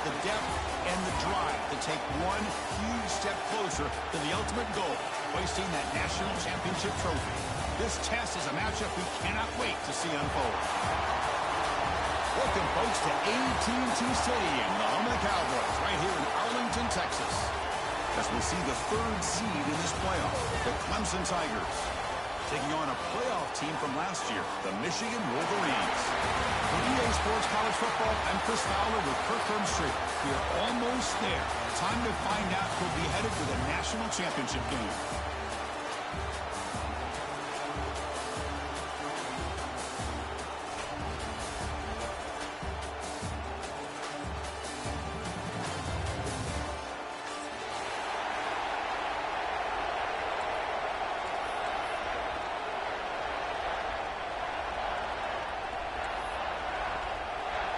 the depth, and the drive to take one huge step closer to the ultimate goal, hoisting that national championship trophy. This test is a matchup we cannot wait to see unfold. Welcome, folks, to AT&T Stadium, the home of the Cowboys, right here in Arlington, Texas, as we see the third seed in this playoff, the Clemson Tigers, taking on a playoff team from last year, the Michigan Wolverines. For EA Sports College Football, I'm Chris Fowler with Kirk Herbstreit. We are almost there. Time to find out who'll be headed to the national championship game.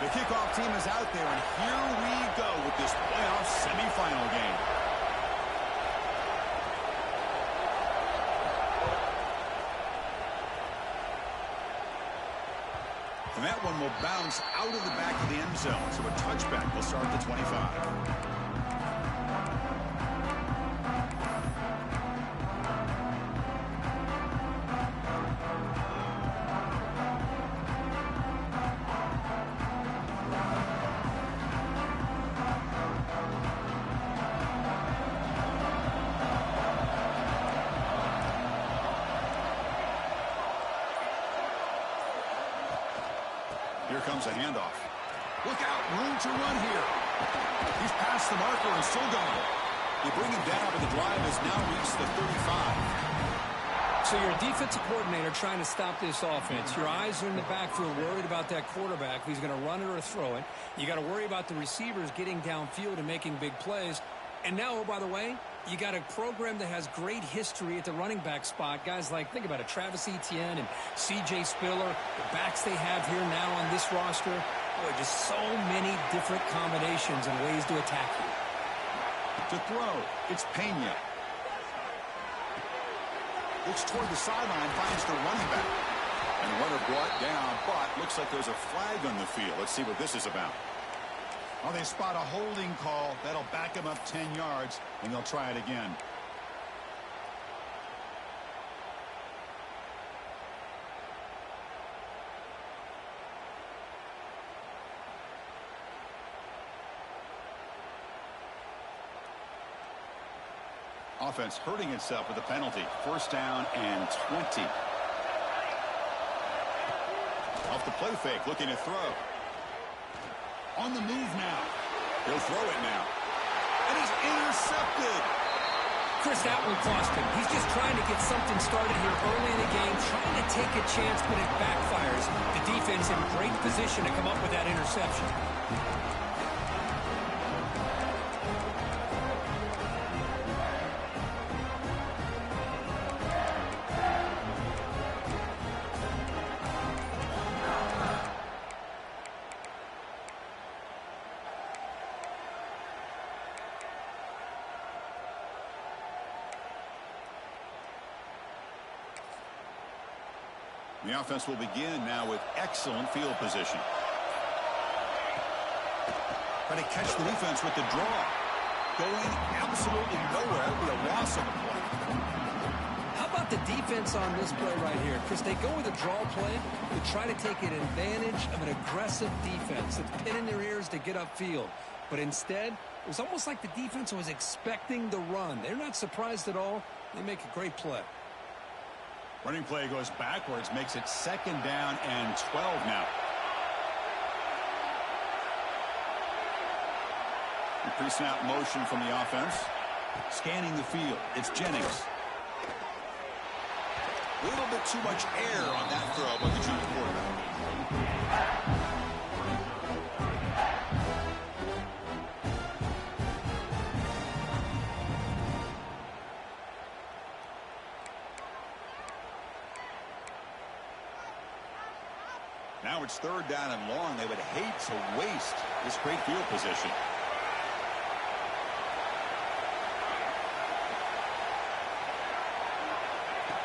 The kickoff team is out there, and here we go with this playoff semifinal game. And that one will bounce out of the back of the end zone, so a touchback will start the 25. Here comes a handoff. Look out, room to run here. He's past the marker and still going. They bring him down, but the drive has now reached the 35. So you're a defensive coordinator trying to stop this offense. Your eyes are in the backfield, worried about that quarterback, if he's going to run it or throw it. You got to worry about the receivers getting downfield and making big plays. And now, oh, by the way, you got a program that has great history at the running back spot. Guys like, think about it, Travis Etienne and C.J. Spiller, the backs they have here now on this roster. Boy, just so many different combinations and ways to attack you. To throw, it's Pena. Looks toward the sideline, finds the running back. And runner brought down, but looks like there's a flag on the field. Let's see what this is about. Oh, they spot a holding call. That'll back them up 10 yards, and they'll try it again. Offense hurting itself with a penalty. First down and 20. Off the play fake, looking to throw. On the move now. He'll throw it now. And he's intercepted. Chris, that one cost him. He's just trying to get something started here early in the game, trying to take a chance, but it backfires. The defense in great position to come up with that interception. The offense will begin now with excellent field position. Try to catch the defense with the draw. Going absolutely nowhere. It'll be a loss of the play. How about the defense on this play right here? Chris, they go with a draw play to try to take an advantage of an aggressive defense that's pinning their ears to get upfield. But instead, it was almost like the defense was expecting the run. They're not surprised at all. They make a great play. Running play goes backwards, makes it second down and 12 now. Pre-snap motion from the offense. Scanning the field. It's Jennings. A little bit too much air on that throw by the junior quarterback. Now it's third down and long. They would hate to waste this great field position.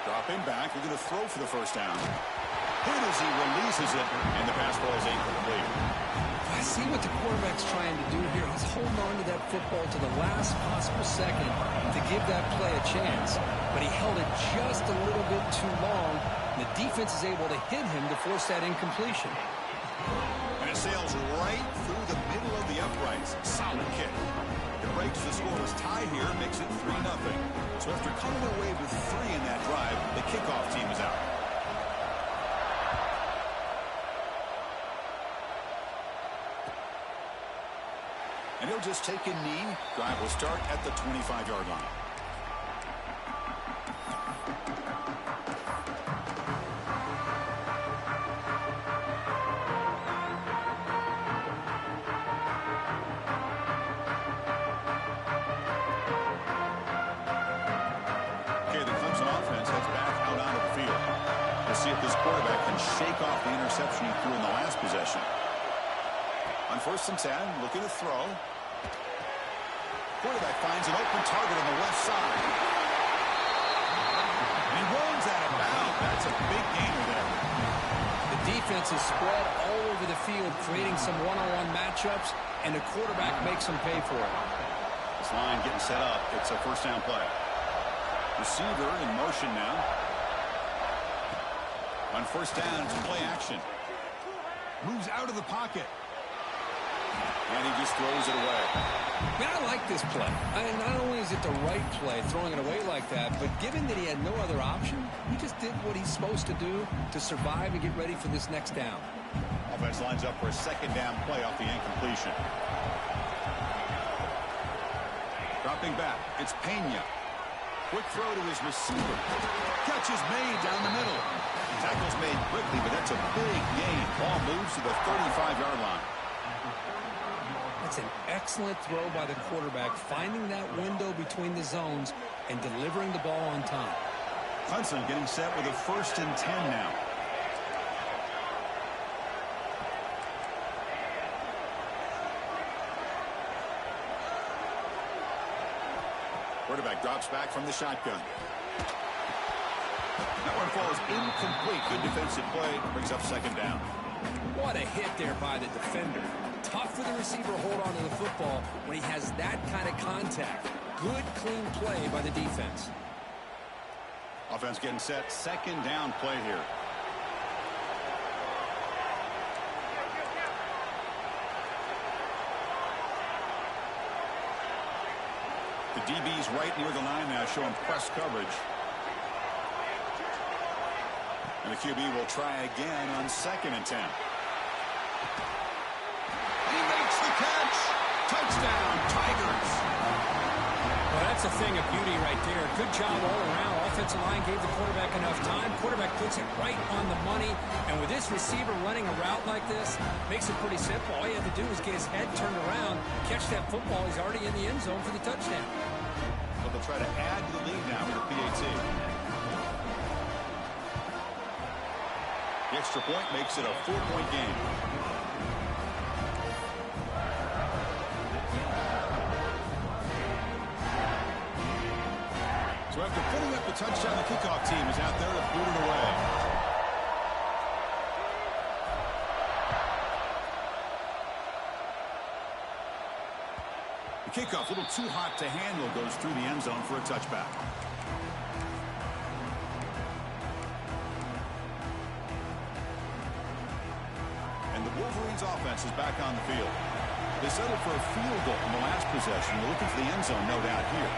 Dropping back, we're going to throw for the first down. Hit as he releases it, and the pass ball is incomplete. I see what the quarterback's trying to do here. He's holding on to that football to the last possible second to give that play a chance. But he held it just a little bit too long. The defense is able to hit him to force that incompletion. And it sails right through the middle of the uprights. Solid kick. It breaks the scoreless tie here, makes it 3-0. So after coming away with 3 in that drive, the kickoff team is out. And he'll just take a knee. Drive will start at the 25-yard line. Okay, the Clemson offense heads back out onto the field. We'll see if this quarterback can shake off the interception he threw in the last possession. On 1st and 10, looking to throw. Quarterback finds an open target on the left side. And he runs out of bounds. That's a big gainer there. The defense is spread all over the field, creating some one-on-one matchups, and the quarterback makes them pay for it. This line getting set up. It's a 1st down play. Receiver in motion now. On 1st down, it's play action. Moves out of the pocket. And he just throws it away. Man, I like this play. Not only is it the right play, throwing it away like that, but given that he had no other option, he just did what he's supposed to do to survive and get ready for this next down. Offense lines up for a 2nd down play off the incompletion. Dropping back, it's Pena. Quick throw to his receiver. Catch is made down the middle. Tackle's made quickly, but that's a big gain. Ball moves to the 35-yard line. That's an excellent throw by the quarterback, finding that window between the zones and delivering the ball on time. Clemson getting set with a 1st and 10 now. Quarterback drops back from the shotgun. That one falls incomplete. Good defensive play. Brings up 2nd down. What a hit there by the defender. Tough for the receiver to hold on to the football when he has that kind of contact. Good, clean play by the defense. Offense getting set. 2nd down play here. The DB's right near the line now, showing press coverage. And the QB will try again on 2nd and 10. He makes the catch. Touchdown, Tigers. Well, that's a thing of beauty right there. Good job all around. Offensive line gave the quarterback enough time. Quarterback puts it right on the money. And with this receiver running a route like this, makes it pretty simple. All you have to do is get his head turned around, catch that football. He's already in the end zone for the touchdown. But they'll try to add to the lead now with the PAT. The extra point makes it a 4-point game. So after putting up the touchdown, the kickoff team is out there to boot it away. The kickoff, a little too hot to handle, goes through the end zone for a touchback. And the Wolverines offense is back on the field. They settled for a field goal in the last possession. They're looking for the end zone, no doubt, here.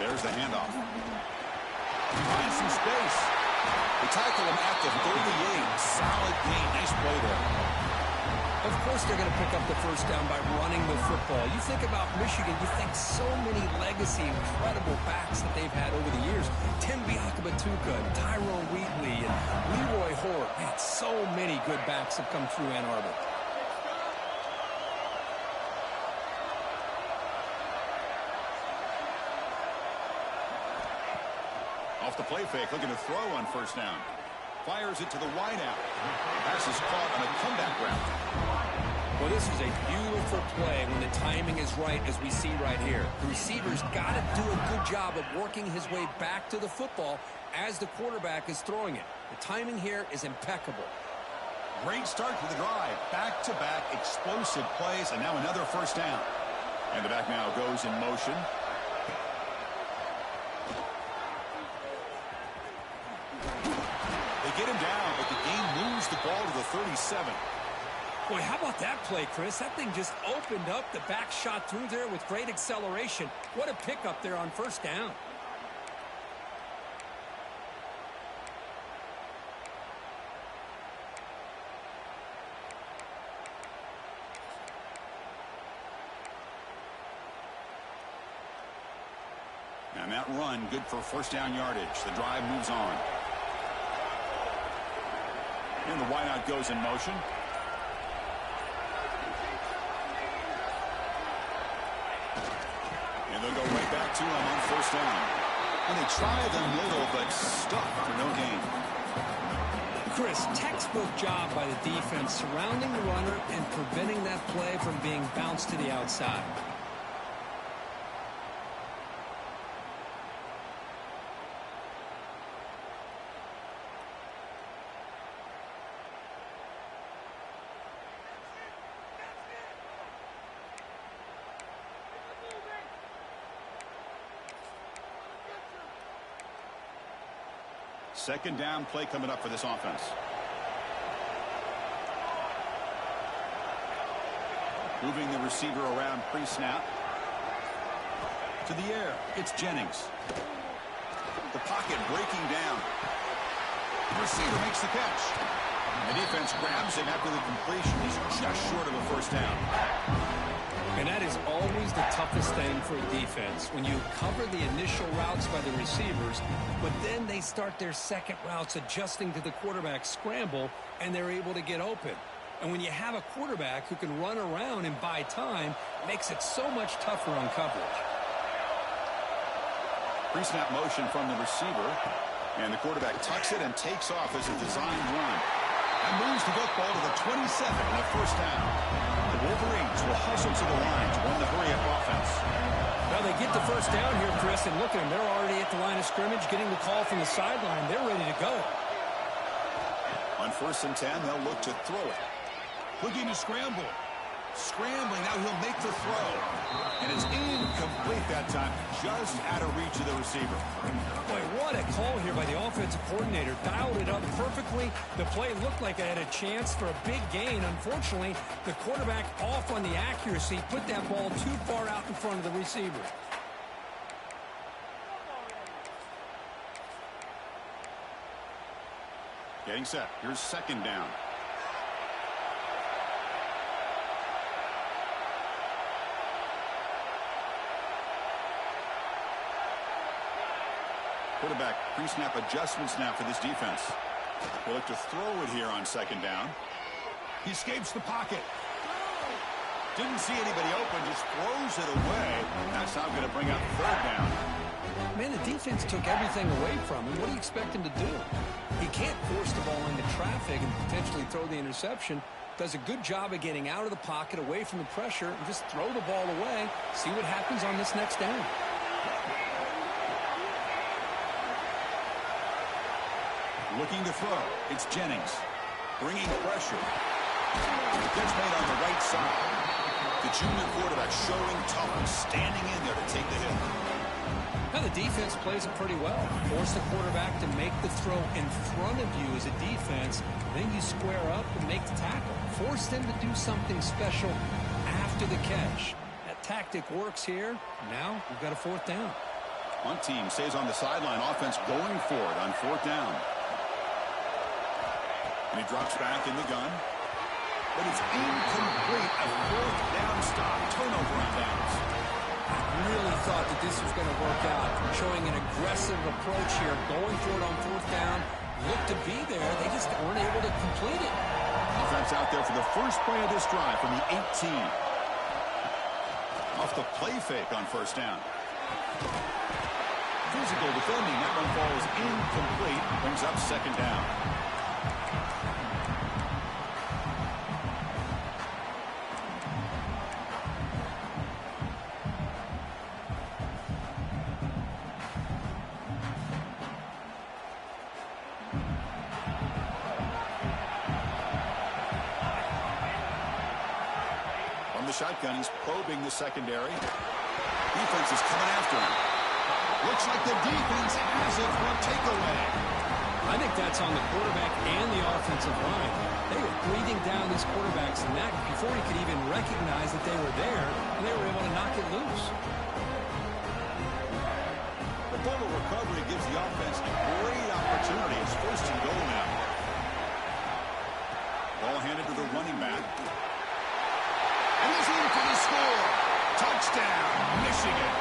There's the handoff. He finds some space. They tackle him at the 38. Solid gain. Nice play there. Of course they're going to pick up the 1st down by running the football. You think about Michigan, you think so many legacy, incredible backs that they've had over the years. Tim Biakabatuka, Tyrone Wheatley, and Leroy Hort. Man, so many good backs have come through Ann Arbor. Off the play fake, looking to throw on 1st down. Fires it to the wideout. Pass is caught on a comeback route. Well, this is a beautiful play when the timing is right, as we see right here. The receiver's got to do a good job of working his way back to the football as the quarterback is throwing it. The timing here is impeccable. Great start to the drive. Back-to-back explosive plays, and now another first down. And the back now goes in motion. They get him down, but the game moves the ball to the 37. Boy, how about that play, Chris? That thing just opened up. The back shot through there with great acceleration. What a pickup there on first down. And that run, good for first down yardage. The drive moves on. And the wideout goes in motion. And they'll go right back to him on first down. And they try the middle, but stuck for no gain. Chris, textbook job by the defense surrounding the runner and preventing that play from being bounced to the outside. Second down play coming up for this offense. Moving the receiver around pre-snap. To the air, it's Jennings. The pocket breaking down. The receiver makes the catch. The defense grabs him after the completion. He's just short of a first down. And that is always the toughest thing for a defense, when you cover the initial routes by the receivers, but then they start their second routes adjusting to the quarterback scramble, and they're able to get open. And when you have a quarterback who can run around and buy time, it makes it so much tougher on coverage. Pre-snap motion from the receiver, and the quarterback tucks it and takes off as a designed run. And moves the football to the 27 and a first down. The Wolverines will hustle to the line to run the hurry-up offense. Well, they get the first down here, Chris, and look at them. They're already at the line of scrimmage, getting the call from the sideline. They're ready to go. On 1st and 10, they'll look to throw it. Looking to scramble. Scrambling, now he'll make the throw. And it's incomplete that time, just out of reach of the receiver. Boy, what a call here by the offensive coordinator. Dialed it up perfectly. The play looked like it had a chance for a big gain. Unfortunately, the quarterback off on the accuracy, put that ball too far out in front of the receiver. Getting set. Here's second down. Quarterback pre-snap adjustments now for this defense. We'll look to throw it here on second down. He escapes the pocket. Didn't see anybody open, just throws it away. That's now going to bring up third down. Man, the defense took everything away from him. What do you expect him to do? He can't force the ball into traffic and potentially throw the interception. Does a good job of getting out of the pocket, away from the pressure, and just throw the ball away. See what happens on this next down. Looking to throw. It's Jennings. Bringing pressure. Gets made on the right side. The junior quarterback showing toughness, standing in there to take the hit. Now the defense plays it pretty well. Force the quarterback to make the throw in front of you as a defense. Then you square up and make the tackle. Force them to do something special after the catch. That tactic works here. Now we've got a fourth down. One team stays on the sideline. Offense going for it on fourth down. And he drops back in the gun. But it's incomplete. A fourth down stop. Turnover on downs. I really thought that this was going to work out. Showing an aggressive approach here. Going for it on fourth down. Looked to be there. They just weren't able to complete it. Offense out there for the first play of this drive from the 18. Off the play fake on first down. Physical defending. That one falls incomplete. Brings up second down. shotgun. He's probing the secondary. Defense is coming after him. Looks like the defense has it for a takeaway. I think that's on the quarterback and the offensive line. They were breathing down these quarterbacks' neck before he could even recognize that they were there, and they were able to knock it loose. The fumble recovery gives the offense a great opportunity. It's first and goal now. Ball handed to the running back. And he's in for the score. Touchdown, Michigan.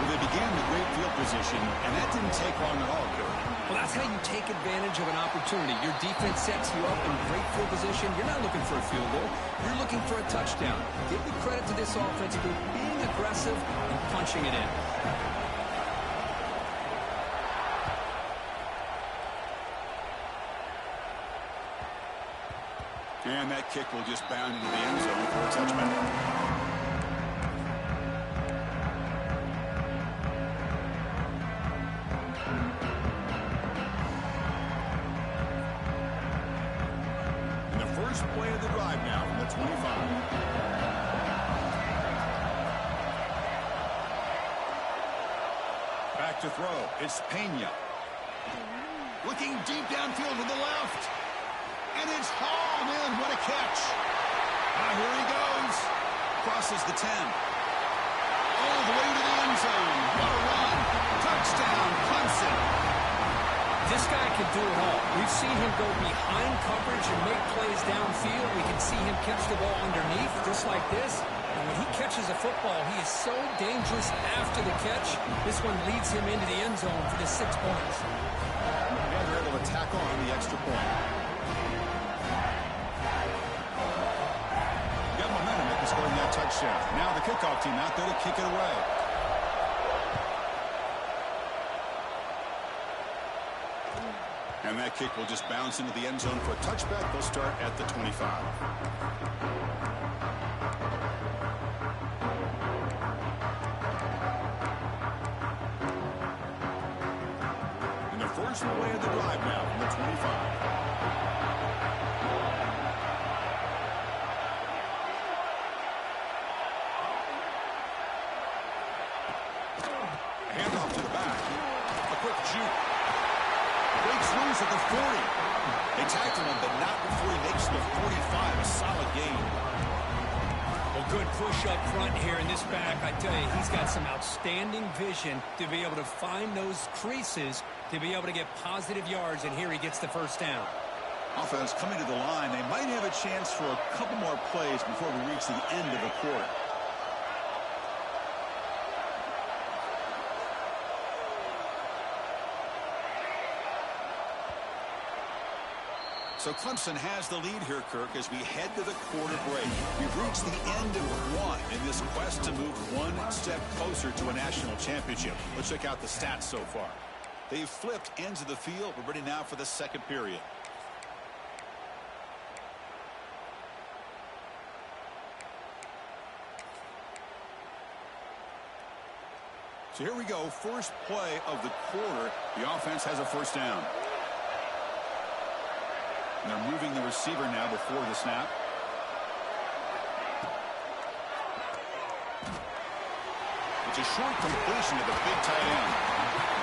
Well, they began with great field position, and that didn't take long at all, Coach. Well, that's how you take advantage of an opportunity. Your defense sets you up in great field position. You're not looking for a field goal. You're looking for a touchdown. Give the credit to this offense for being aggressive and punching it in. And that kick will just bound into the end zone for a touchback. First play of the drive now from the 25. Back to throw. It's Pena. Looking deep downfield to the left. And it's hauled in. What a catch. Here he goes. Crosses the 10. All the way to the end zone. What a run. Touchdown, Clemson. This guy can do it all. We've seen him go behind coverage and make plays downfield. We can see him catch the ball underneath just like this. And when he catches a football, he is so dangerous after the catch. This one leads him into the end zone for the 6 points. And they're able to tack on the extra point. Got momentum after scoring that touchdown. Now the kickoff team out there to kick it away. And that kick will just bounce into the end zone for a touchback. They'll start at the 25. And the first play of the drive now from the 25. Handoff to the back. A quick juke. Breaks loose at the 40. They tackle him, but not before he makes the 45. A solid gain. Well, good push up front here in this back. I tell you, he's got some outstanding vision to be able to find those creases, to be able to get positive yards, and here he gets the first down. Offense coming to the line. They might have a chance for a couple more plays before we reach the end of the quarter. So Clemson has the lead here, Kirk, as we head to the quarter break. We've reached the end of one in this quest to move one step closer to a national championship. Let's check out the stats so far. They've flipped ends of the field. We're ready now for the second period. So here we go. First play of the quarter. The offense has a first down. And they're moving the receiver now before the snap. It's a short completion to the big tight end.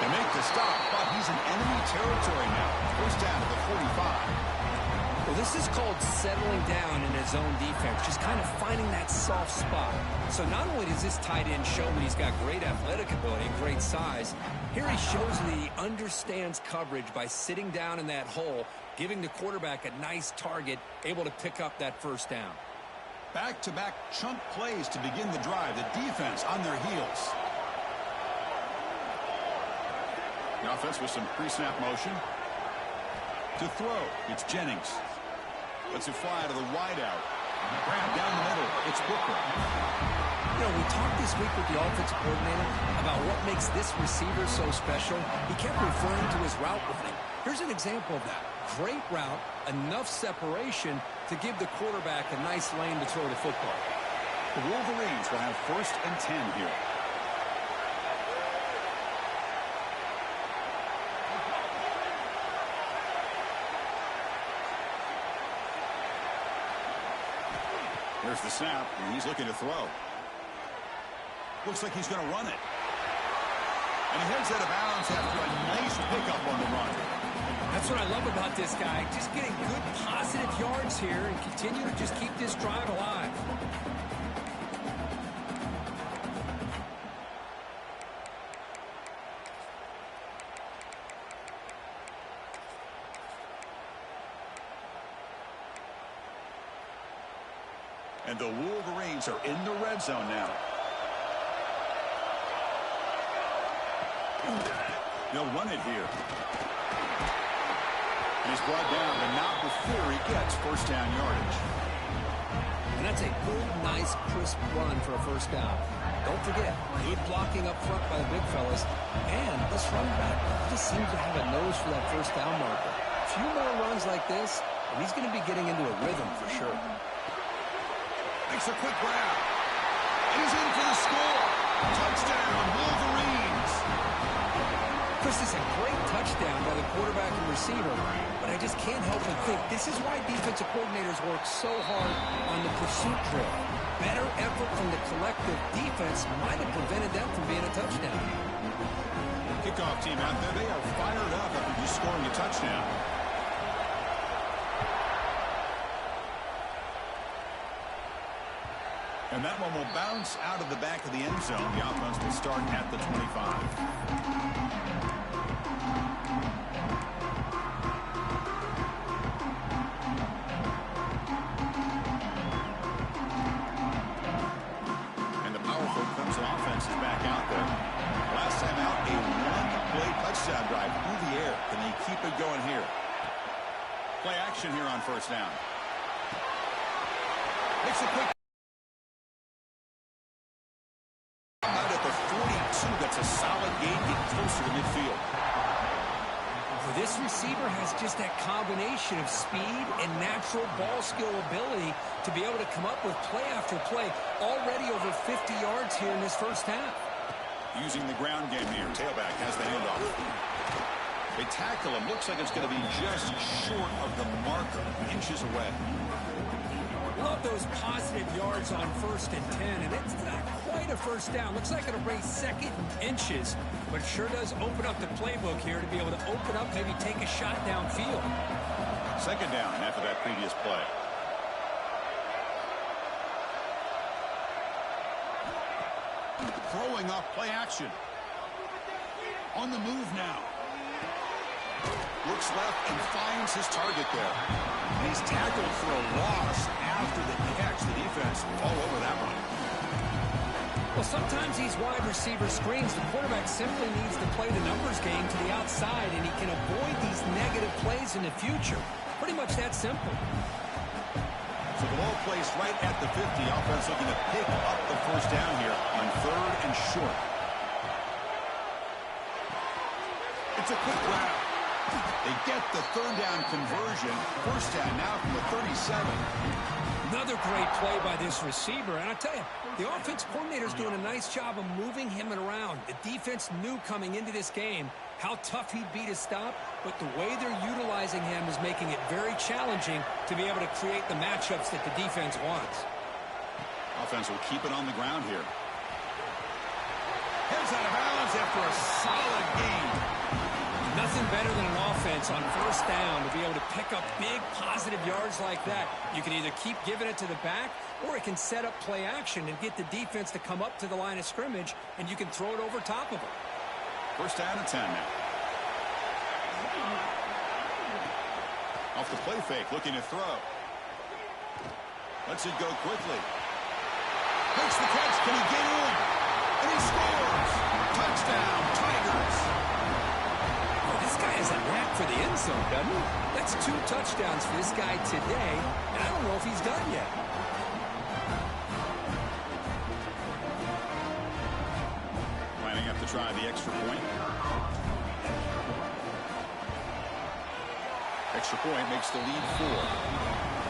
They make the stop, but he's in enemy territory now. First down to the 45. Well, this is called settling down in his own defense, just kind of finding that soft spot. So not only does this tight end show that he's got great athletic ability and great size, here he shows that he understands coverage by sitting down in that hole, giving the quarterback a nice target, able to pick up that first down. Back-to-back chunk plays to begin the drive. The defense on their heels. The offense with some pre-snap motion. To throw, it's Jennings. Lets it fly to the wideout. Grab down the middle. It's Booker. You know, we talked this week with the offensive coordinator about what makes this receiver so special. He kept referring to his route running. Here's an example of that. Great route, enough separation to give the quarterback a nice lane to throw the football. The Wolverines will have first and 10 here. Here's the snap, and he's looking to throw. Looks like he's going to run it. And he heads out of bounds after a nice pickup on the run. That's what I love about this guy. Just getting good, positive yards here and continue to just keep this drive alive. And the Wolverines are in the red zone now. They'll run it here. And he's brought down, but not before he gets first down yardage. And that's a good, nice, crisp run for a first down. Don't forget, good blocking up front by the big fellas. And this running back just seems to have a nose for that first down marker. A few more runs like this, and he's going to be getting into a rhythm for sure. Makes a quick grab. And he's in for the score. Touchdown, Wolverines. Chris, this is a great touchdown by the quarterback and receiver, but I just can't help but think this is why defensive coordinators work so hard on the pursuit drill. Better effort from the collective defense might have prevented them from being a touchdown. Kickoff team out there, they are fired up after just scoring a touchdown. And that one will bounce out of the back of the end zone. The offense will start at the 25. Clemson offense is back out there. Last time out, a one-play touchdown drive through the air. Can they keep it going here? Play action here on first down. Makes a quick out at the 42. That's a solid gain, getting closer to midfield. This receiver has just that combination of speed and natural ball skill ability to be able to come up with play after play. Already over 50 yards here in this first half. Using the ground game here. Tailback has the handoff. They tackle him. Looks like it's going to be just short of the marker. Inches away. Love those positive yards on 1st and 10, and it's not quite a first down. Looks like it'll raise second and inches, but it sure does open up the playbook here to be able to open up, maybe take a shot downfield. Second down after that previous play. Throwing off play action. On the move now. Looks left and finds his target there. And he's tackled for a loss after the catch. The defense all over that one. Well, sometimes these wide receiver screens, the quarterback simply needs to play the numbers game to the outside, and he can avoid these negative plays in the future. Pretty much that simple. So the ball placed right at the 50. Offense looking to pick up the first down here on 3rd and short. It's a quick grab. They get the 3rd down conversion. First down now from the 37. Another great play by this receiver. And I tell you, the offense coordinator's doing a nice job of moving him around. The defense knew coming into this game how tough he'd be to stop, but the way they're utilizing him is making it very challenging to be able to create the matchups that the defense wants. Offense will keep it on the ground here. Heads out of bounds after a solid gain. Nothing better than an offense on first down to be able to pick up big positive yards like that. You can either keep giving it to the back, or it can set up play action and get the defense to come up to the line of scrimmage, and you can throw it over top of them. First down and 10 now. Off the play fake, looking to throw. Lets it go quickly. Makes the catch. Can he get in? And he scores. Touchdown, Tigers. This guy has a knack for the end zone, doesn't he? That's 2 touchdowns for this guy today, and I don't know if he's done yet. Lining up to try the extra point. Extra point makes the lead 4.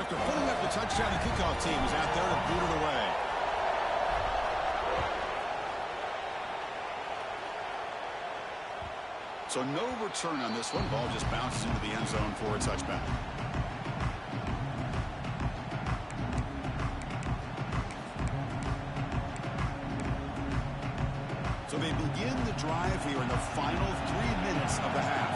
After putting up the touchdown, the kickoff team is out there to boot it away. So no return on this one. Ball just bounces into the end zone for a touchback. So they begin the drive here in the final 3 minutes of the half.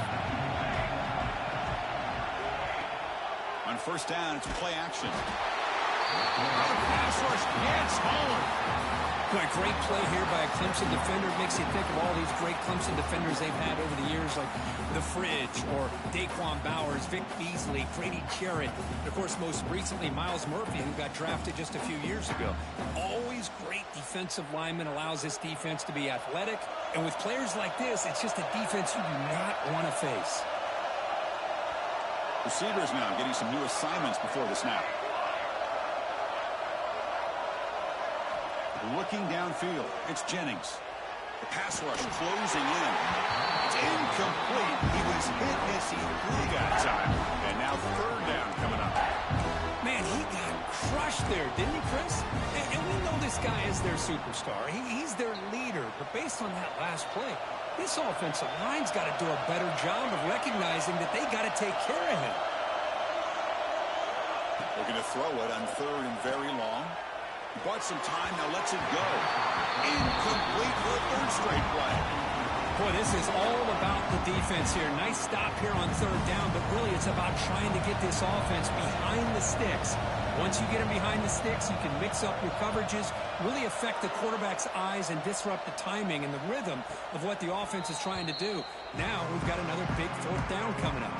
On first down, it's play action. Pass rush gets home. Boy, great play here by a Clemson defender. Makes you think of all these great Clemson defenders they've had over the years, like The Fridge or Daquan Bowers, Vic Beasley, Grady Jarrett, and, of course, most recently, Miles Murphy, who got drafted just a few years ago. Always great defensive lineman, allows this defense to be athletic. And with players like this, it's just a defense you do not want to face. Receivers now getting some new assignments before the snap. Looking downfield, it's Jennings. The pass rush closing in. It's incomplete. He was hit as he threw that time. And now third down coming up. Man, he got crushed there, didn't he, Chris? And we know this guy is their superstar. He's their leader. But based on that last play, this offensive line's got to do a better job of recognizing that they got to take care of him. Looking to throw it on third and very long. Bought some time, now lets it go. Incomplete for a third straight play. Boy, this is all about the defense here. Nice stop here on third down, but really it's about trying to get this offense behind the sticks. Once you get them behind the sticks, you can mix up your coverages, really affect the quarterback's eyes and disrupt the timing and the rhythm of what the offense is trying to do. Now we've got another big fourth down coming up.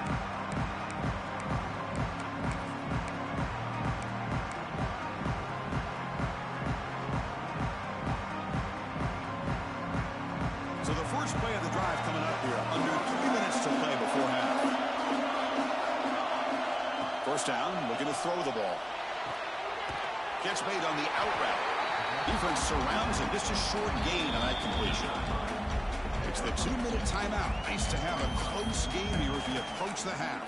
So the first play of the drive coming up here. Under 3 minutes to play before half. First down, looking to throw the ball. Catch made on the out route. Defense surrounds him. Just a short gain on that completion. It's the 2-minute timeout. Nice to have a close game here as we approach the half.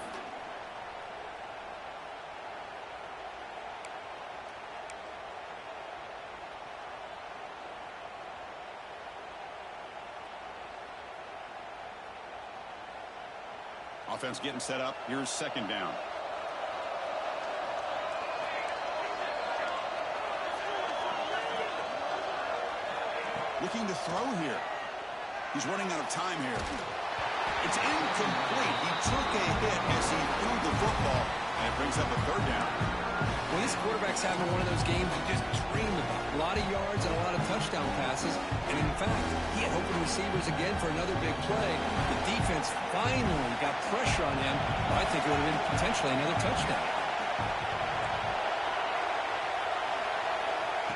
Offense getting set up. Here's second down. Looking to throw here. He's running out of time here. It's incomplete. He took a hit as he threw the football, and it brings up a third down. Well, this quarterback's having one of those games you just dream about. A lot of yards and a lot of touchdown passes. And, in fact, he had open receivers again for another big play. The defense finally got pressure on him. I think it would have been potentially another touchdown.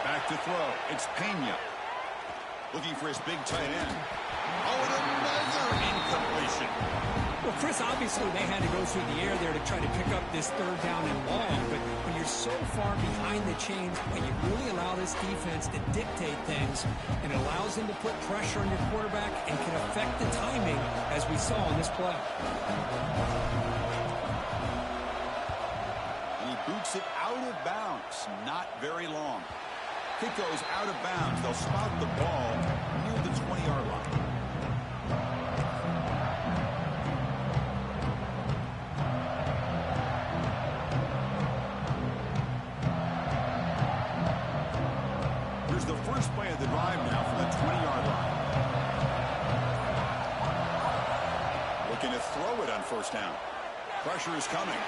Back to throw. It's Pena. Looking for his big tight end. Oh, and another incompletion. Well, Chris, obviously they had to go through the air there to try to pick up this third down and long. But when you're so far behind the chains, when you really allow this defense to dictate things, and it allows them to put pressure on your quarterback and can affect the timing, as we saw in this play. And he boots it out of bounds. Not very long. Kick goes out of bounds. They'll spot the ball near the 20-yard line. Here's the first play of the drive now from the 20-yard line. Looking to throw it on first down. Pressure is coming.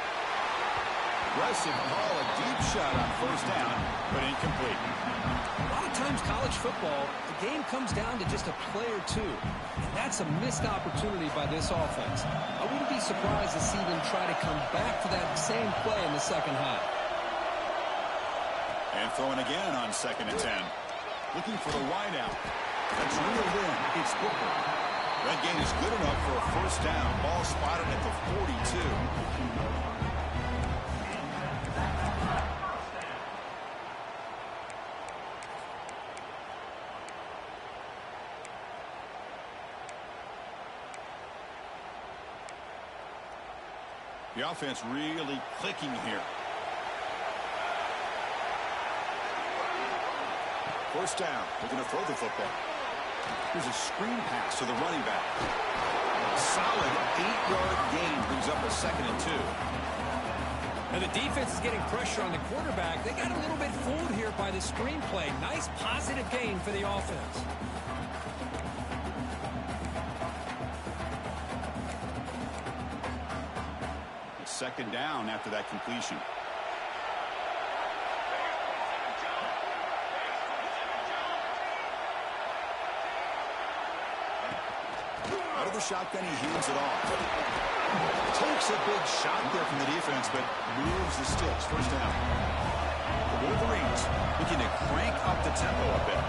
Aggressive call, a deep shot on first down, but incomplete. A lot of times college football, the game comes down to just a play or two. And that's a missed opportunity by this offense. I wouldn't be surprised to see them try to come back to that same play in the second half. And throwing again on second and 10. Looking for the wide out. That's reeled in. It's Booker. That gain is good enough for a first down. Ball spotted at the 42. The offense really clicking here. First down. Looking to throw the football. Here's a screen pass to the running back. solid 8-yard gain brings up a 2nd and 2. Now the defense is getting pressure on the quarterback. They got a little bit fooled here by the screenplay. Nice positive gain for the offense. It's 2nd down after that completion. Out of the shotgun, he hands it off. Takes a big shot there from the defense, but moves the sticks. 1st down. The Wolverines looking to crank up the tempo a bit.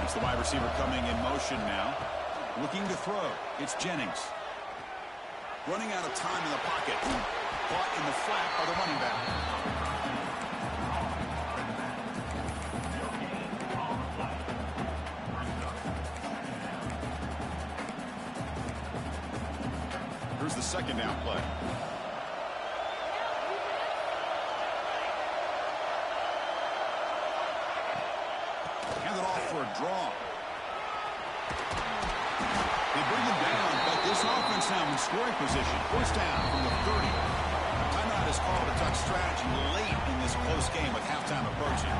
It's the wide receiver coming in motion now. Looking to throw. It's Jennings. Running out of time in the pocket. Caught in the flat by the running back. Here's the 2nd down play. Hand it off for a draw. They bring him down, but this offense now in scoring position. 1st down from the 30. Timeout is called to touch strategy late in this close game with halftime approaching.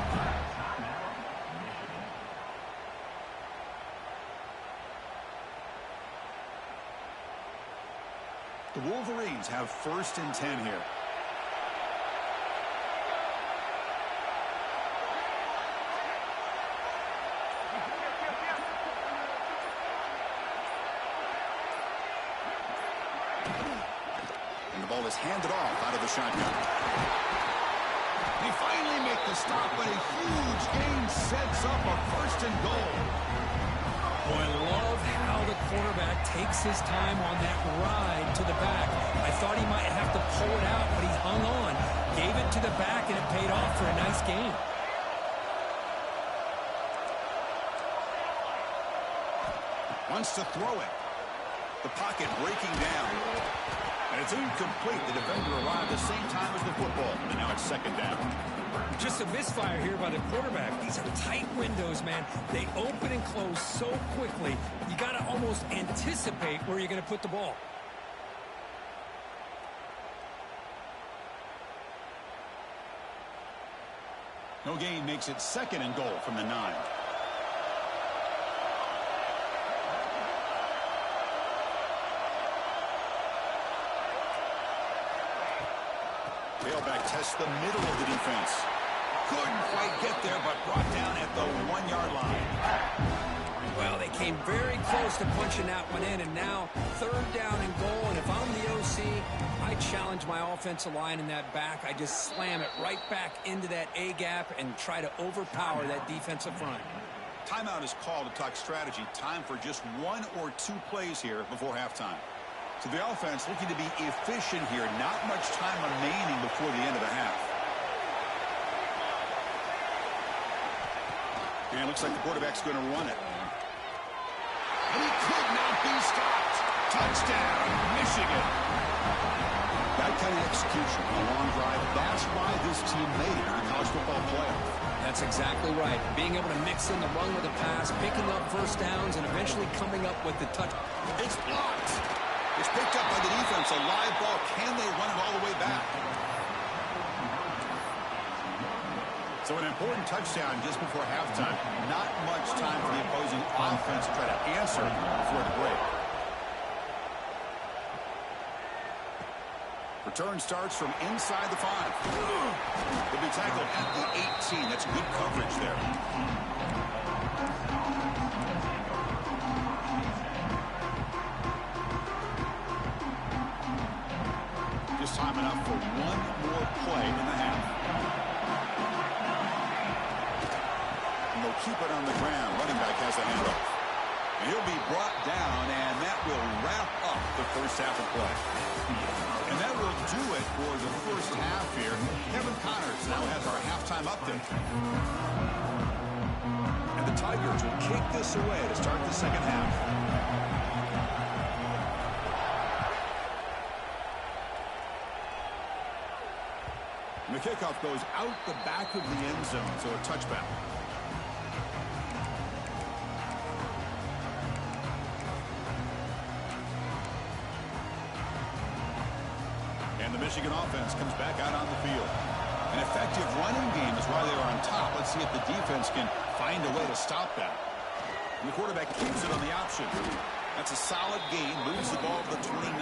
The Wolverines have 1st and 10 here. And the ball is handed off out of the shotgun. They finally make the stop, but a huge gain sets up a 1st and goal. Boy, I love how the quarterback takes his time on that ride to the back. I thought he might have to pull it out, but he hung on, gave it to the back, and it paid off for a nice gain. Wants to throw it. The pocket breaking down. And it's incomplete. The defender arrived the same time as the football. And now it's 2nd down. Just a misfire here by the quarterback. These are tight windows, man. They open and close so quickly. You got to almost anticipate where you're going to put the ball. No gain makes it 2nd and goal from the 9. Tailback tests the middle of the defense. Couldn't quite get there, but brought down at the 1-yard line. Well, they came very close to punching that one in, and now 3rd down and goal. And if I'm the OC, I challenge my offensive line in that back. I just slam it right back into that A-gap and try to overpower that defensive front. Timeout is called to talk strategy. Time for just 1 or 2 plays here before halftime. So the offense looking to be efficient here. Not much time remaining before the end of the half. And it looks like the quarterback's going to run it. And he could not be stopped. Touchdown, Michigan. That kind of execution on a long drive, that's why this team made it in the college football playoff. That's exactly right. Being able to mix in the run with the pass, picking up 1st downs, and eventually coming up with the touch. It's blocked. It's picked up by the defense. A live ball. Can they run it all the way back? So an important touchdown just before halftime. Not much time for the opposing offense to try to answer before the break. Return starts from inside the 5. They'll be tackled at the 18. That's good coverage there. Just time enough for 1 more play in the half. And they'll keep it on the ground. Running back has the handoff. And he'll be brought down, and that will wrap up the 1st half of play. And that will do it for the 1st half here. Kevin Connors now has our halftime update. And the Tigers will kick this away to start the 2nd half. And the kickoff goes out the back of the end zone, so a touchback. And the Michigan offense comes back out on the field. An effective running game is why they are on top. Let's see if the defense can find a way to stop that. And the quarterback keeps it on the option. That's a solid gain. Moves the ball to the 29.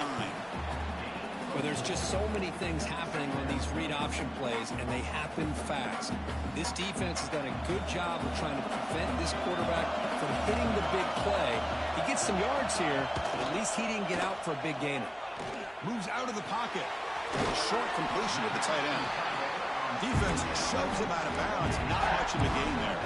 Well, there's just so many things happening on these read option plays, and they happen fast. This defense has done a good job of trying to prevent this quarterback from hitting the big play. He gets some yards here, but at least he didn't get out for a big gain. Moves out of the pocket. Short completion with the tight end. Defense shoves him out of bounds. Not much of a gain there.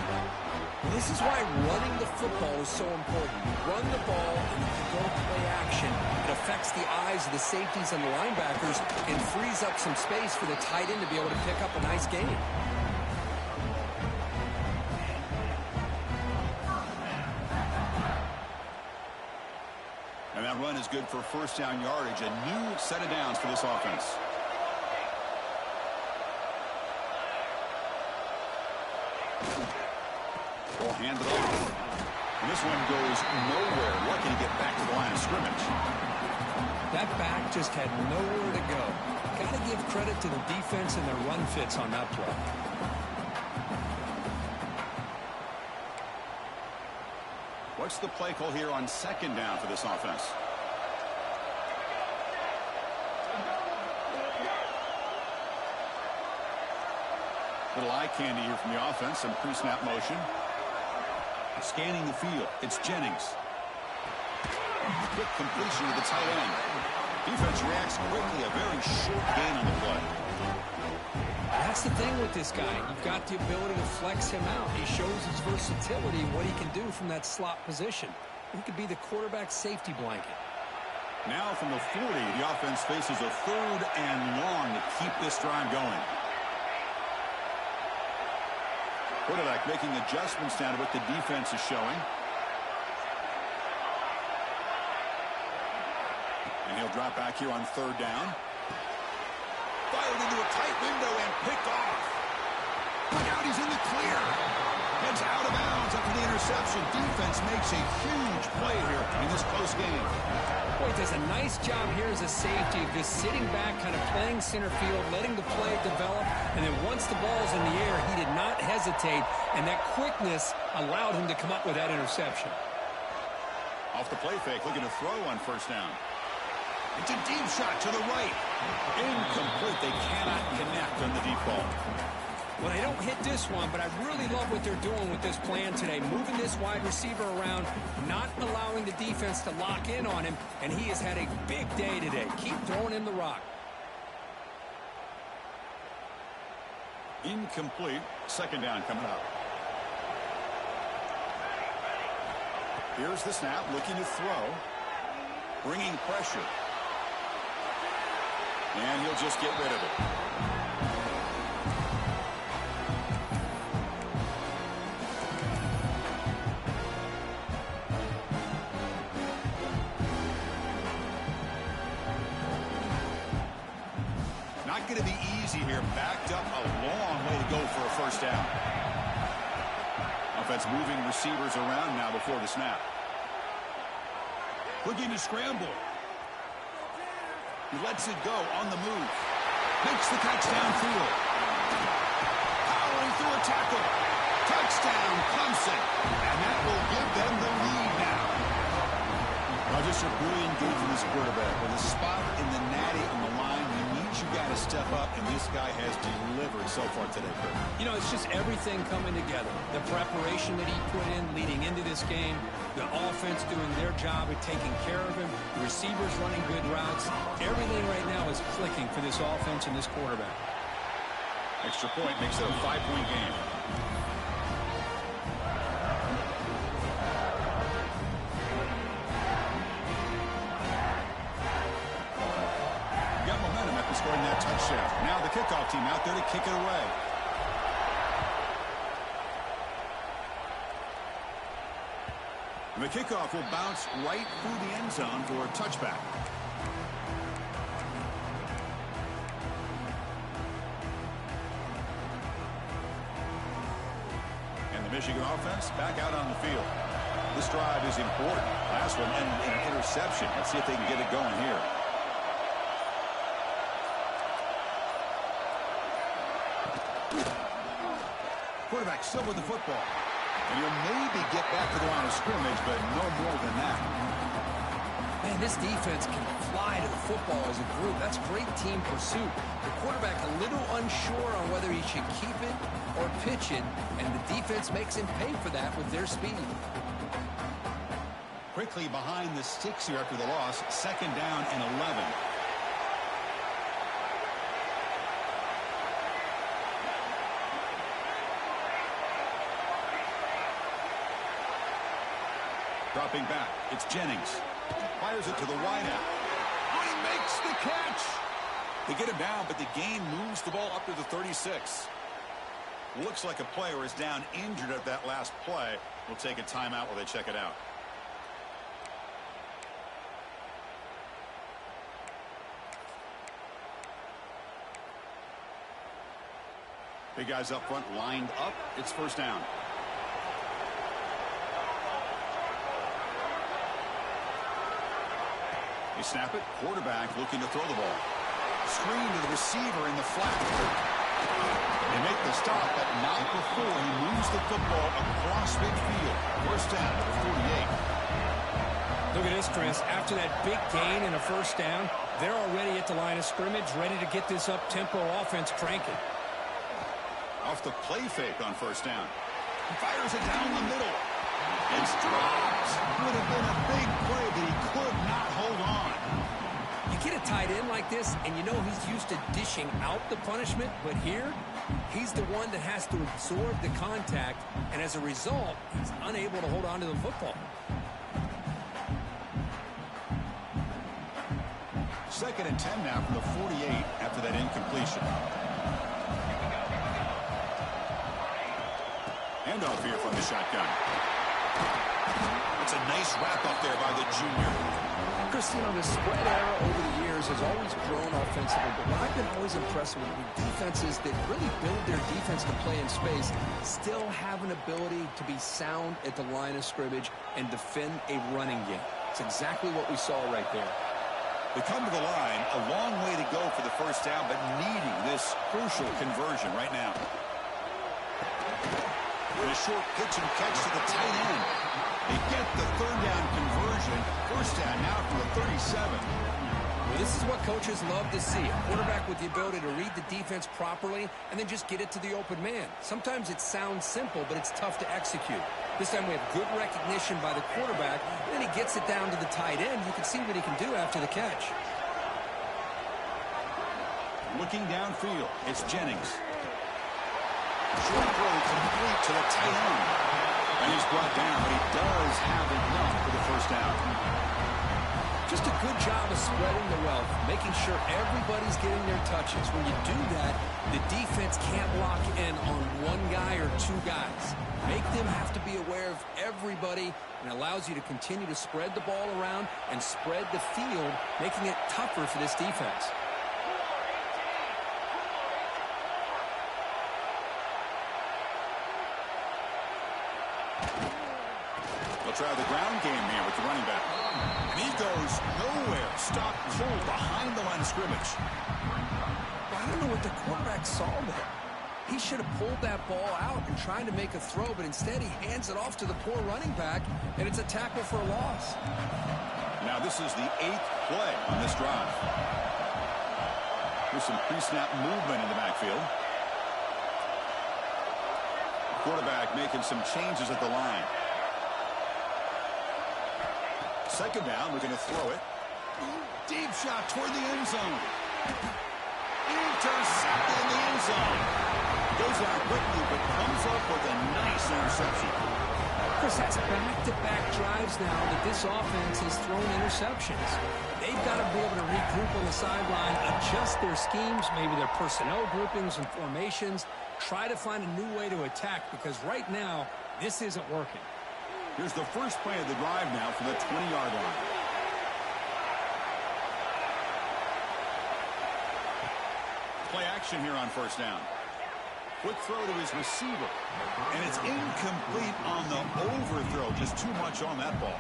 Well, this is why running the football is so important. You run the ball and you go play action. It affects the eyes of the safeties and the linebackers and frees up some space for the tight end to be able to pick up a nice gain. And that run is good for first down yardage. A new set of downs for this offense. Will hand it off. And this one goes nowhere. Lucky to get back to the line of scrimmage. That back just had nowhere to go. Got to give credit to the defense and their run fits on that play. What's the play call here on second down for this offense? Little eye candy here from the offense. Some pre-snap motion. Scanning the field. It's Jennings. Quick completion to the tight end. Defense reacts quickly. A very short gain on the play. That's the thing with this guy. You've got the ability to flex him out. He shows his versatility and what he can do from that slot position. He could be the quarterback safety blanket. Now from the 40, the offense faces a 3rd and long to keep this drive going. Quarterback making adjustments down to what the defense is showing. And he'll drop back here on 3rd down. Fired into a tight window and picked off. Look out, he's in the clear. Heads out of bounds after the interception. Defense makes a huge play here in this close game. Boy, does a nice job here as a safety of just sitting back, kind of playing center field, letting the play develop, and then once the ball's in the air, he did not hesitate, and that quickness allowed him to come up with that interception. Off the play fake, looking to throw on first down. It's a deep shot to the right. Incomplete. They cannot connect on the deep ball. Well, they don't hit this one, but I really love what they're doing with this plan today. Moving this wide receiver around, not allowing the defense to lock in on him, and he has had a big day today. Keep throwing him the rock. Incomplete. Second down coming up. Here's the snap, looking to throw. Bringing pressure. And he'll just get rid of it. Not going to be easy here. Backed up a long way to go for a first down. Offense moving receivers around now before the snap. Looking to scramble. He lets it go on the move. Makes the catch downfield. Powering through a tackle. Touchdown, Clemson. And that will give them the lead now. Well, just a brilliant game from this quarterback. With a spot in the natty on the line, he means you got to step up, and this guy has delivered so far today, Kirk. You know, it's just everything coming together. The preparation that he put in leading into this game, the offense doing their job at taking care of him, the receivers running good routes. Everything right now is clicking for this offense and this quarterback. Extra point makes it a 5-point game. Got momentum after scoring that touchdown. Now the kickoff team out there to kick it away. And the kickoff will bounce right through the end zone for a touchback. And the Michigan offense back out on the field. This drive is important. Last one ended in an interception. Let's see if they can get it going here. Quarterback still with the football. And he'll maybe get back to the line of scrimmage, but no more than that. Man, this defense can fly to the football as a group. That's great team pursuit. The quarterback a little unsure on whether he should keep it or pitch it, and the defense makes him pay for that with their speed. Quickly behind the sticks here after the loss. 2nd down and 11. Dropping back, it's Jennings. Fires it to the wideout. Oh, he makes the catch. They get him down, but the gain moves the ball up to the 36. Looks like a player is down injured at that last play. We'll take a timeout while they check it out. Big guys up front lined up. It's 1st down. They snap it. Quarterback looking to throw the ball. Screen to the receiver in the flat. They make the stop, but not before he moves the football across midfield. 1st down at the 48. Look at this, Chris. After that big gain and a 1st down, they're already at the line of scrimmage, ready to get this up-tempo offense cranking. Off the play fake on 1st down. He fires it down the middle. It's dropped. Would have been a big play, but he could not hold on. You get a tight end like this, and you know he's used to dishing out the punishment, but here, he's the one that has to absorb the contact, and as a result, he's unable to hold on to the football. 2nd and 10 now from the 48 after that incompletion. Handoff here from the shotgun. It's a nice wrap-up there by the junior. Chris, you know, the spread era over the years has always grown offensively, but what I've been always impressed with defenses that really build their defense to play in space still have an ability to be sound at the line of scrimmage and defend a running game. It's exactly what we saw right there. They come to the line, a long way to go for the 1st down, but needing this crucial conversion right now. With a short pitch and catch to the tight end. They get the 3rd down conversion. 1st down now from the 37. Well, this is what coaches love to see. A quarterback with the ability to read the defense properly and then just get it to the open man. Sometimes it sounds simple, but it's tough to execute. This time we have good recognition by the quarterback, and then he gets it down to the tight end. You can see what he can do after the catch. Looking downfield, it's Jennings. Short throw complete to the tight end. And he's brought down, but he does have enough for the 1st down. Just a good job of spreading the wealth, making sure everybody's getting their touches. When you do that, the defense can't lock in on one guy or 2 guys. Make them have to be aware of everybody, and allows you to continue to spread the ball around and spread the field, making it tougher for this defense. They'll try the ground game here with the running back. And he goes nowhere. Stopped cold behind the line of scrimmage. I don't know what the quarterback saw there. He should have pulled that ball out and tried to make a throw, but instead he hands it off to the poor running back, and it's a tackle for a loss. Now this is the 8th play on this drive. There's some pre-snap movement in the backfield. Quarterback making some changes at the line. 2nd down, we're going to throw it. Deep shot toward the end zone. Intercepted in the end zone. Goes out quickly, but comes up with a nice interception. Chris, that's back-to-back drives now that this offense has thrown interceptions. They've got to be able to regroup on the sideline, adjust their schemes, maybe their personnel groupings and formations, try to find a new way to attack, because right now, this isn't working. Here's the first play of the drive now from the 20-yard line. Play action here on 1st down. Quick throw to his receiver. And it's incomplete on the overthrow. Just too much on that ball.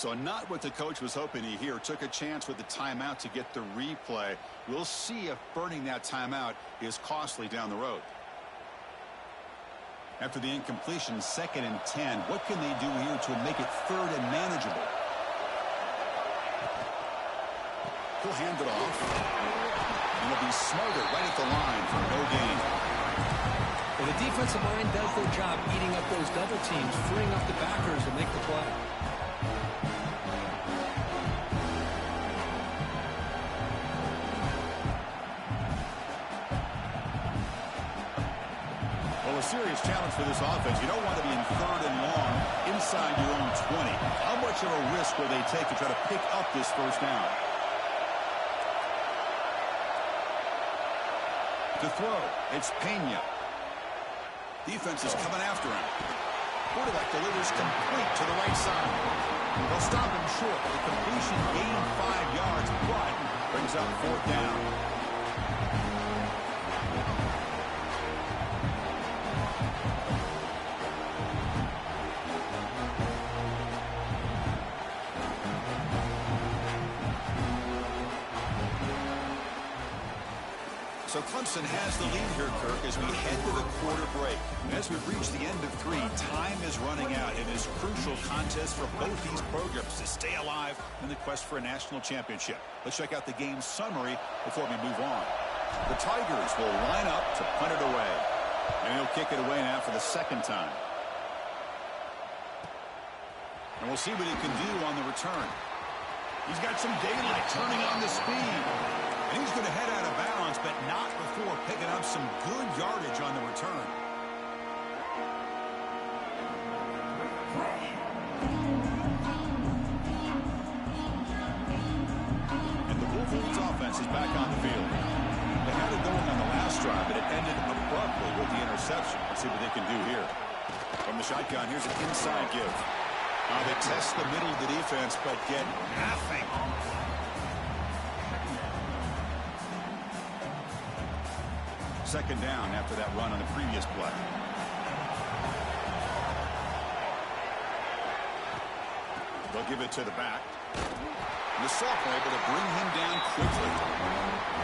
So not what the coach was hoping to hear. Took a chance with the timeout to get the replay. We'll see if burning that timeout is costly down the road. After the incompletion, 2nd and 10. What can they do here to make it 3rd and manageable? He'll hand it off. And he'll be smarter right at the line for no gain. Well, the defensive line does their job eating up those double teams, freeing up the backers to make the play. Well, a serious challenge for this offense. You don't want to be in 3rd and long inside your own 20. How much of a risk will they take to try to pick up this 1st down? To throw, it's Pena. Defense is coming after him. Quarterback delivers complete to the right side. They'll stop him short. The completion gained 5 yards, but brings up 4th down. So Clemson has the lead here, Kirk, as we head to the quarter break. And as we've reached the end of 3, time is running out in this crucial contest for both these programs to stay alive in the quest for a national championship. Let's check out the game summary before we move on. The Tigers will line up to punt it away. And he'll kick it away now for the 2nd time. And we'll see what he can do on the return. He's got some daylight turning on the speed. And he's going to head out of bounds, but not before picking up some good yardage on the return. And the Wolverines offense is back on the field. They had it going on the last drive, but it ended abruptly with the interception. Let's see what they can do here. From the shotgun, here's an inside give. They test the middle of the defense, but get nothing. Second down after that run on the previous play. They'll give it to the back. And the sophomore able to bring him down quickly.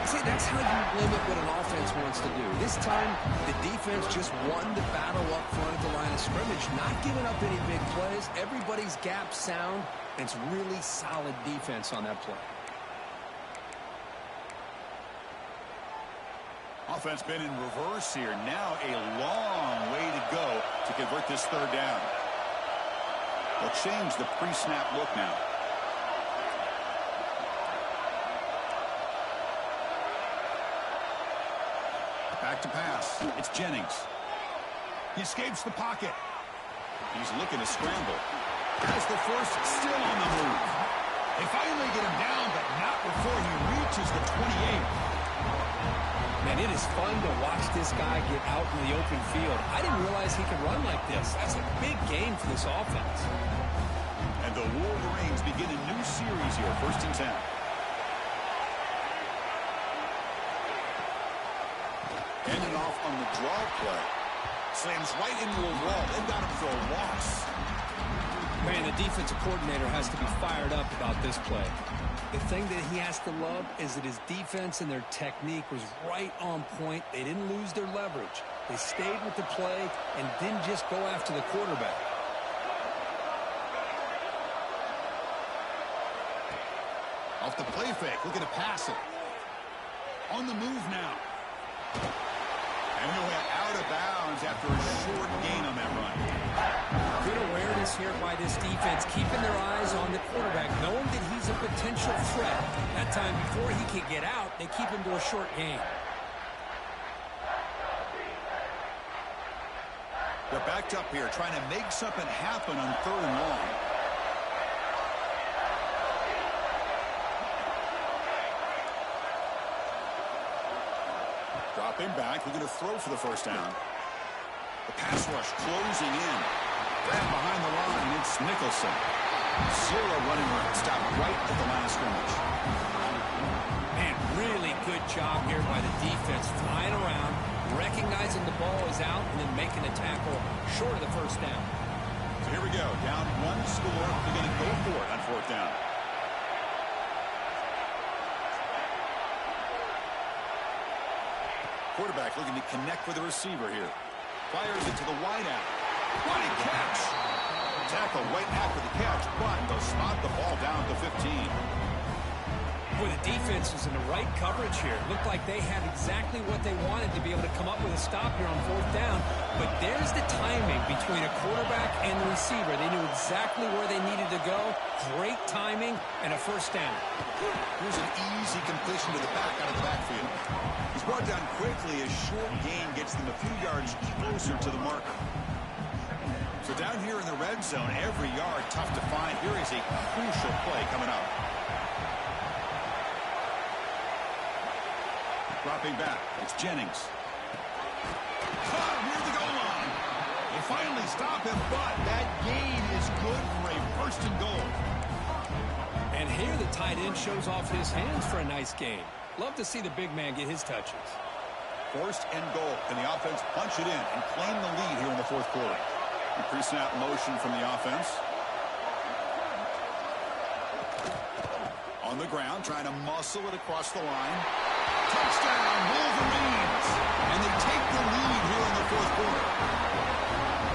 See, that's how you limit what an offense wants to do. This time, the defense just won the battle up front at the line of scrimmage, not giving up any big plays. Everybody's gap sound, and it's really solid defense on that play. Offense been in reverse here. Now a long way to go to convert this 3rd down. They'll change the pre-snap look now. Back to pass. It's Jennings. He escapes the pocket. He's looking to scramble. Has the 1st, still on the move. They finally get him down, but not before he reaches the 28. Man, it is fun to watch this guy get out in the open field. I didn't realize he could run like this. That's a big game for this offense. And the Wolverines begin a new series here, 1st and 10. Ending off on the draw play. Slams right into a wall. They've got him for a loss. Man, the defensive coordinator has to be fired up about this play. The thing that he has to love is that his defense and their technique was right on point. They didn't lose their leverage. They stayed with the play and didn't just go after the quarterback. Off the play fake, looking to pass it. On the move now. And he'll head out of bounds after a short gain on that run. Good awareness here by this defense, keeping their eyes on the quarterback, knowing that he's a potential threat. That time before he can get out, they keep him to a short gain. They're backed up here, trying to make something happen on 3rd and long. Drop him back. We're going to throw for the 1st down. The pass rush closing in. Grab behind the line. It's Nicholson. 0 running route. Stop right at the line of scrimmage. Man, really good job here by the defense. Flying around, recognizing the ball is out, and then making a tackle short of the 1st down. So here we go. Down 1 score. They're going to go for it on fourth down. Quarterback looking to connect with the receiver here. Fires it to the wideout. What a catch! Tackle right after the catch, but they'll spot the ball down to 15. Boy, the defense was in the right coverage here. It looked like they had exactly what they wanted to be able to come up with a stop here on fourth down. But there's the timing between a quarterback and the receiver. They knew exactly where they needed to go. Great timing and a first down. Here's an easy completion to the back out of the backfield. He's brought down quickly as short gain gets them a few yards closer to the marker. So down here in the red zone, every yard tough to find. Here is a crucial play coming up. Dropping back, it's Jennings. Caught near the goal line. They finally stop him, but that gain is good for a first and goal. And here the tight end shows off his hands for a nice gain. Love to see the big man get his touches. First and goal. Can the offense punch it in and claim the lead here in the fourth quarter? A pre-snap motion from the offense. On the ground, trying to muscle it across the line. Touchdown, Wolverines! And they take the lead here in the fourth quarter.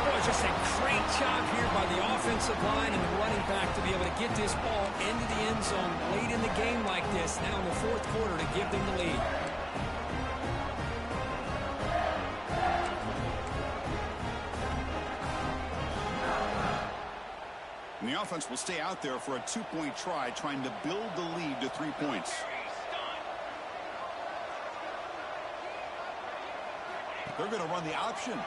Boy, just a great job here by the offensive line and the running back to be able to get this ball into the end zone late in the game like this, now in the fourth quarter, to give them the lead. And the offense will stay out there for a two-point try, trying to build the lead to 3 points. They're going to run the option.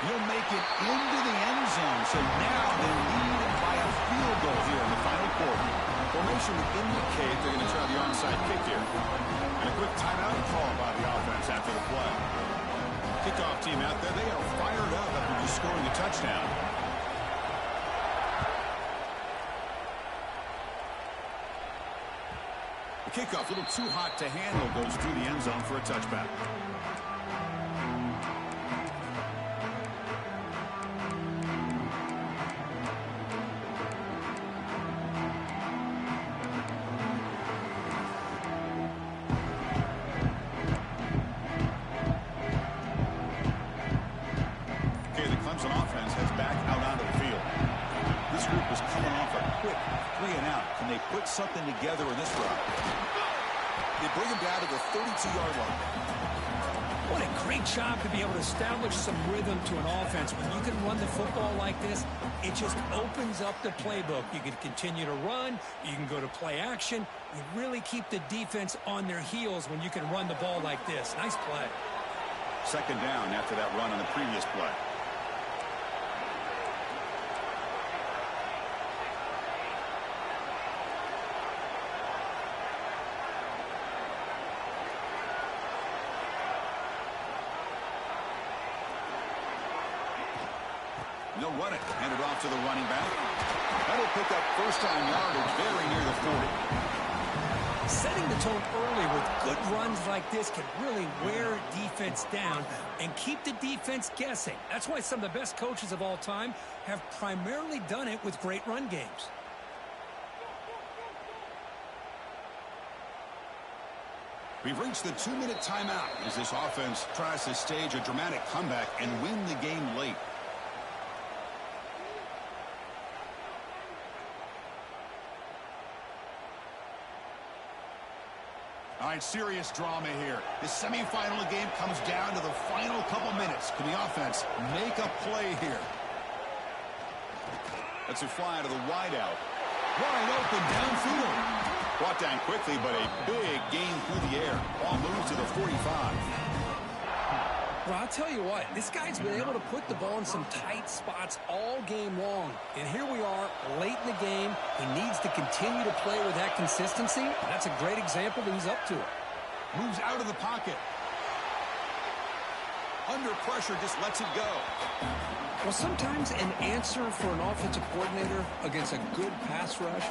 He'll make it into the end zone. So now they lead by a field goal here in the final quarter. Formation would indicate they're going to try the onside kick here. And a quick timeout call by the offense after the play. Kickoff team out there, they are fired up after just scoring a touchdown. Kickoff, a little too hot to handle, goes through the end zone for a touchback. Okay, the Clemson offense heads back out onto the field. This group is coming off a quick 3 and out. Can they put something together in this drive? They bring him down to the 32-yard line. What a great job to be able to establish some rhythm to an offense. When you can run the football like this, it just opens up the playbook. You can continue to run. You can go to play action. You really keep the defense on their heels when you can run the ball like this. Nice play. Second down after that run on the previous play. They'll run it. Hand it off to the running back. That'll pick up first-down yardage very near the 40. Setting the tone early with good runs like this can really wear defense down and keep the defense guessing. That's why some of the best coaches of all time have primarily done it with great run games. We've reached the 2-minute timeout as this offense tries to stage a dramatic comeback and win the game late. All right, serious drama here. The semifinal game comes down to the final couple minutes. Can the offense make a play here? That's a fly to the wideout. Wide open downfield. Brought down quickly, but a big gain through the air. Ball moves to the 45. Well, I'll tell you what, this guy's been able to put the ball in some tight spots all game long. And here we are, late in the game. He needs to continue to play with that consistency. That's a great example that he's up to it. Moves out of the pocket. Under pressure, just lets it go. Well, sometimes an answer for an offensive coordinator against a good pass rush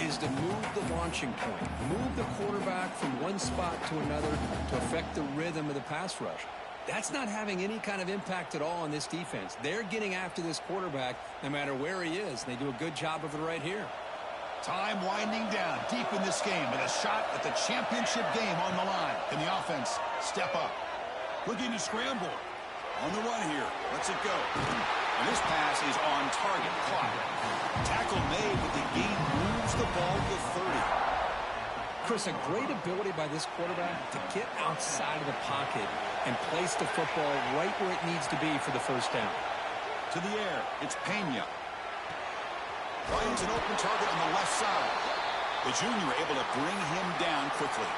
is to move the launching point, move the quarterback from one spot to another to affect the rhythm of the pass rush. That's not having any kind of impact at all on this defense. They're getting after this quarterback no matter where he is. They do a good job of it right here. Time winding down deep in this game with a shot at the championship game on the line. Can the offense step up? Looking to scramble. On the run here. Lets it go. And this pass is on target. Caught. Tackle made, but the gain moves the ball to 30. Chris, a great ability by this quarterback to get outside of the pocket and place the football right where it needs to be for the first down. To the air. It's Pena. Finds an open target on the left side. The junior able to bring him down quickly.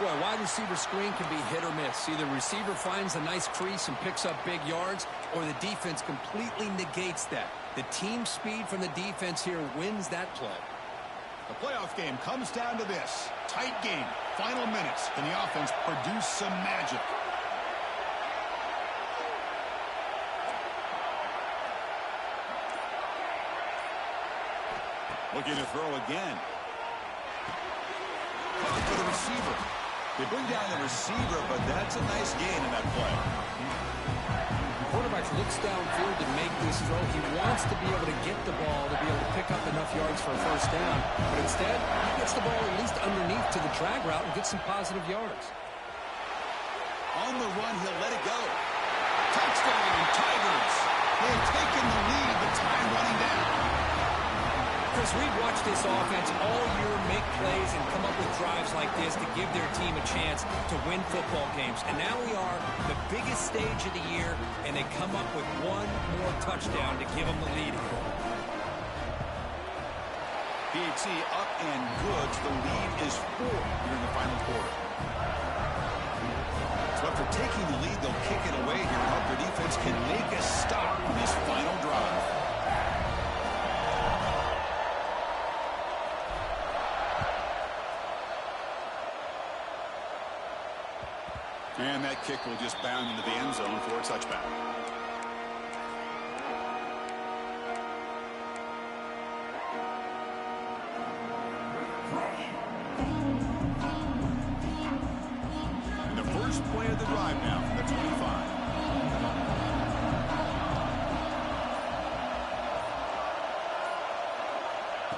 Well, wide receiver screen can be hit or miss. Either receiver finds a nice crease and picks up big yards, or the defense completely negates that. The team speed from the defense here wins that play. The playoff game comes down to this. Tight game. Final minutes. Can the offense produce some magic? Looking to throw again. Caught for the receiver. They bring down the receiver, but that's a nice gain in that play. The quarterback looks downfield to make this throw. He wants to be able to get the ball to be able to pick up enough yards for a first down. But instead, he gets the ball at least underneath to the drag route and gets some positive yards. On the run, he'll let it go. Touchdown, Tigers. They have taken the lead, but time running down. Chris, we've watched this offense all year make plays and come up with drives like this to give their team a chance to win football games. And now we are the biggest stage of the year, and they come up with one more touchdown to give them the lead here. PAT up and good. The lead is 4 here in the final quarter. So after taking the lead, they'll kick it away here and hope their defense can make a stop on this final drive. And that kick will just bound into the end zone for a touchback. And the first play of the drive now from the 25.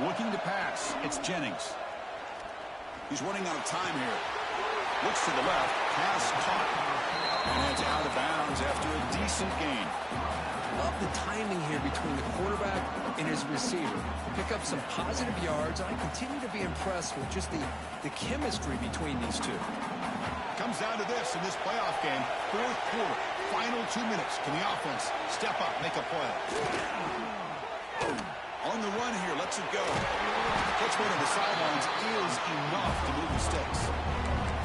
Looking to pass. It's Jennings. He's running out of time here. Looks to the left, pass caught, and it's out of bounds after a decent gain. Love the timing here between the quarterback and his receiver. Pick up some positive yards. I continue to be impressed with just the chemistry between these two. Comes down to this in this playoff game. Fourth quarter, final 2 minutes. Can the offense step up, make a play? On the run here, lets it go. Catch one of the sidelines is enough to move the sticks.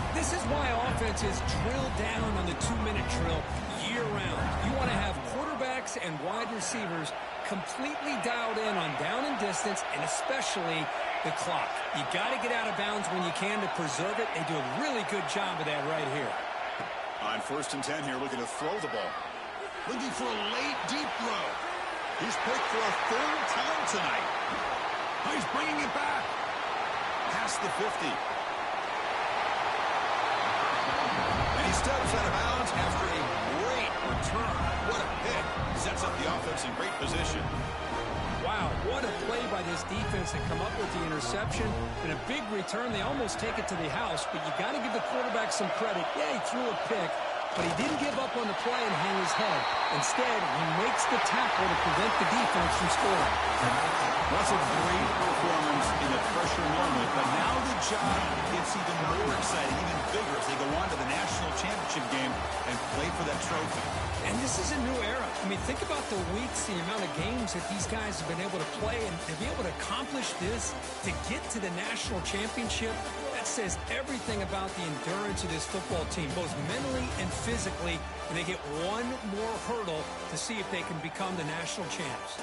This is why offenses drill down on the 2-minute drill year-round. You want to have quarterbacks and wide receivers completely dialed in on down and distance, and especially the clock. You got to get out of bounds when you can to preserve it. They do a really good job of that right here. On 1st and 10 here, looking to throw the ball. Looking for a late, deep throw. He's picked for a 3rd time tonight. Oh, he's bringing it back. Past the 50. And he steps out of bounds after a great return. What a pick. Sets up the offense in great position. Wow, what a play by this defense to come up with the interception. And a big return. They almost take it to the house, but you got to give the quarterback some credit. Yeah, he threw a pick, but he didn't give up on the play and hang his head. Instead, he makes the tackle to prevent the defense from scoring. That's a great performance in the pressure moment, but now the job gets even more exciting, even bigger as they go on to the national championship game and play for that trophy. And this is a new era. I mean, think about the weeks, the amount of games that these guys have been able to play, and to be able to accomplish this, to get to the national championship, that says everything about the endurance of this football team, both mentally and physically, and they get one more hurdle to see if they can become the national champs.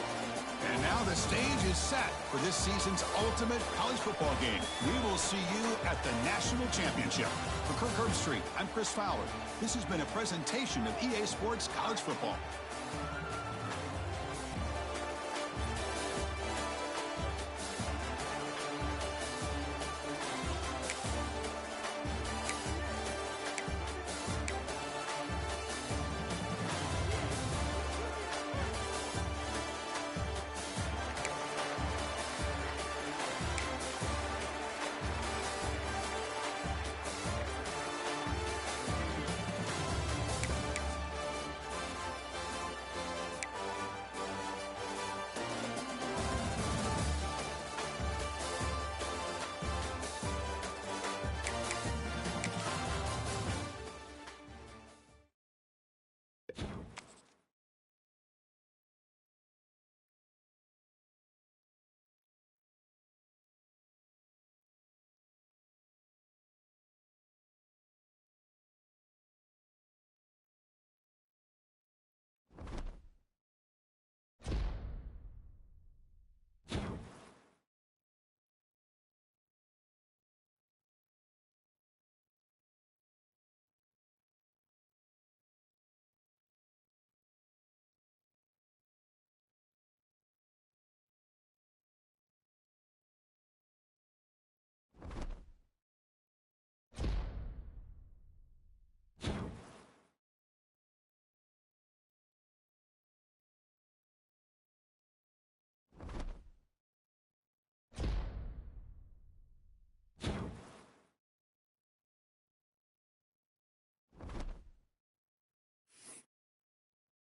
And now the stage is set for this season's ultimate college football game. We will see you at the national championship. For Kirk Herbstreit, I'm Chris Fowler. This has been a presentation of EA Sports College Football.